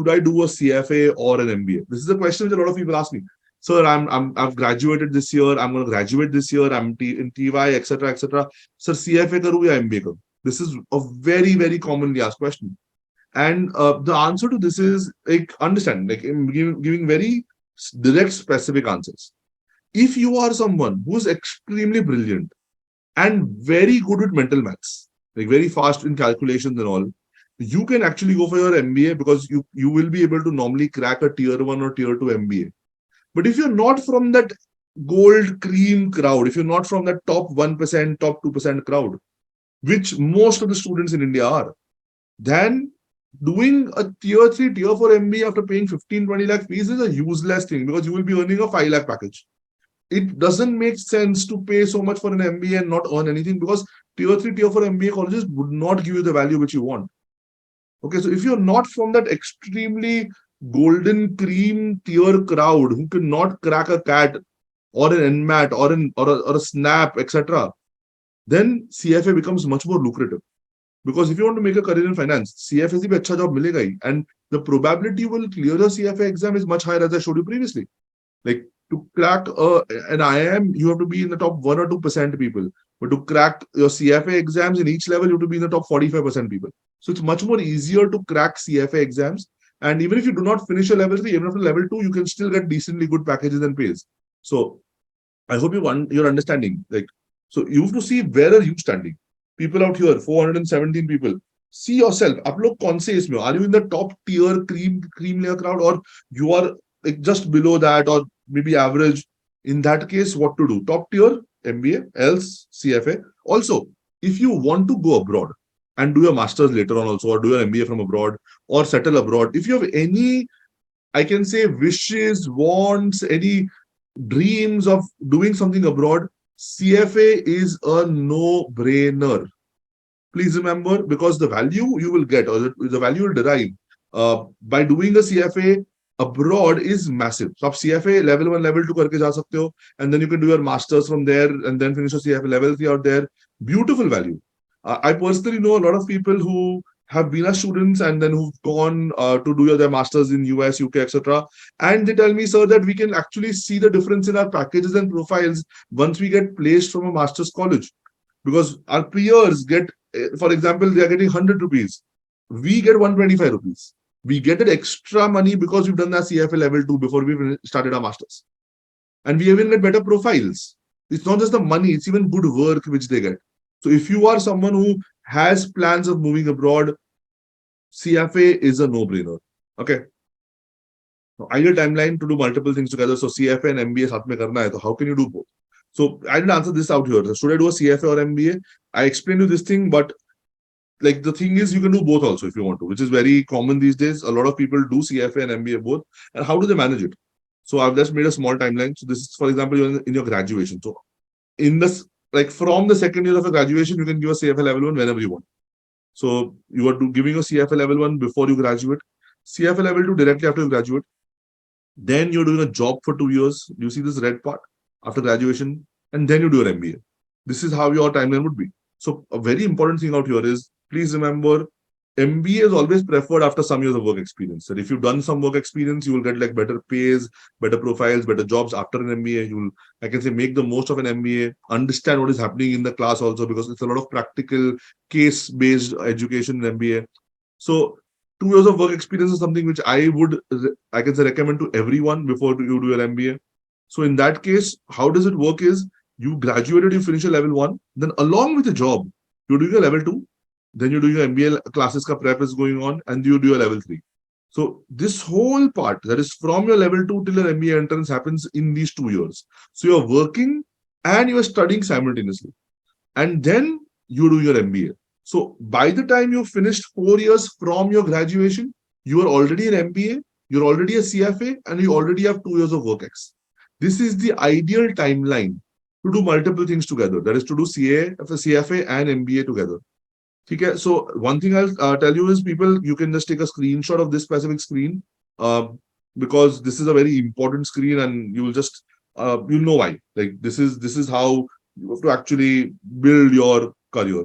should I do a CFA or an MBA? This is a question which a lot of people ask me. Sir, I've graduated this year. I'm going to graduate this year. In TY, etc., etc. Sir, CFA karu ya MBA karu? This is a very, very commonly asked question. And the answer to this is like understand, like giving very direct, specific answers. If you are someone who is extremely brilliant and very good with mental maths, like very fast in calculations and all, you can actually go for your MBA because you will be able to normally crack a tier 1 or tier 2 MBA. But if you're not from that gold cream crowd, if you're not from that top 1%, top 2% crowd, which most of the students in India are, then doing a tier 3, tier 4 MBA after paying 15, 20 lakh fees is a useless thing because you will be earning a 5 lakh package. It doesn't make sense to pay so much for an MBA and not earn anything because tier 3, tier 4 MBA colleges would not give you the value which you want. Okay, so if you're not from that extremely golden cream tier crowd who cannot crack a CAT or an NMAT or a SNAP, etc., then CFA becomes much more lucrative. Because if you want to make a career in finance, CFA se bhi acha job milega hi. And the probability you will clear the CFA exam is much higher, as I showed you previously. Like to crack an IIM, you have to be in the top 1 or 2% people. But to crack your CFA exams in each level, you have to be in the top 45% people. So it's much more easier to crack CFA exams. And even if you do not finish your level 3, even after level 2, you can still get decently good packages and pays. So I hope you're understanding. Like, so you have to see where are you standing. People out here, 417 people. See yourself. आप लोग कौन से इसमें हो? Are you in the top tier cream layer crowd, or you are like just below that, or maybe average? In that case, what to do? Top tier MBA, else CFA. Also, if you want to go abroad and do your masters later on, also, or do your MBA from abroad, or settle abroad, if you have any, I can say, wishes, wants, any dreams of doing something abroad, CFA is a no-brainer. Please remember, because the value you will get, or the value you'll derive by doing a CFA abroad is massive. So, CFA level 1, level 2 karke ja sakte ho, and then you can do your masters from there, and then finish your CFA level 3 out there. Beautiful value. I personally know a lot of people who have been as students and then who've gone to do their masters in US, UK, etc. And they tell me, sir, that we can actually see the difference in our packages and profiles once we get placed from a master's college. Because our peers get, for example, they are getting 100 rupees. We get 125 rupees. We get that extra money because we've done that CFA level 2 before we started our masters. And we even get better profiles. It's not just the money, it's even good work which they get. So if you are someone who has plans of moving abroad, CFA is a no-brainer. Okay. Now, ideal timeline to do multiple things together. So CFA and MBA साथ में करना है, so how can you do both? So I didn't answer this out here. So should I do a CFA or MBA? I explained you this thing, but like the thing is, you can do both also if you want to, which is very common these days. A lot of people do CFA and MBA both. And how do they manage it? So I've just made a small timeline. So this is, for example, you're in your graduation. So in this, like from the second year of a graduation, you can give a CFA level 1 whenever you want. So you are giving a CFA level 1 before you graduate, CFA level 2 directly after you graduate. Then you're doing a job for 2 years. You see this red part after graduation, and then you do your MBA. This is how your timeline would be. So a very important thing out here is, please remember, MBA is always preferred after some years of work experience. So if you've done some work experience, you will get like better pays, better profiles, better jobs after an MBA. You will, I can say, make the most of an MBA, understand what is happening in the class also, because it's a lot of practical case-based education in MBA. So 2 years of work experience is something which I can say, recommend to everyone before you do your MBA. So in that case, how does it work is, you graduated, you finish your level 1, then along with the job, you're doing a level 2, then you do your MBA classes ka prep is going on, and you do your level 3. So this whole part, that is from your level 2 till your MBA entrance, happens in these 2 years. So you're working and you're studying simultaneously. And then you do your MBA. So by the time you finished 4 years from your graduation, you are already an MBA, you're already a CFA, and you already have 2 years of work ex. This is the ideal timeline to do multiple things together. That is to do CFA and MBA together. Okay, so one thing I'll tell you is, people, you can just take a screenshot of this specific screen because this is a very important screen, and you will just you'll know why. Like this is how you have to actually build your career.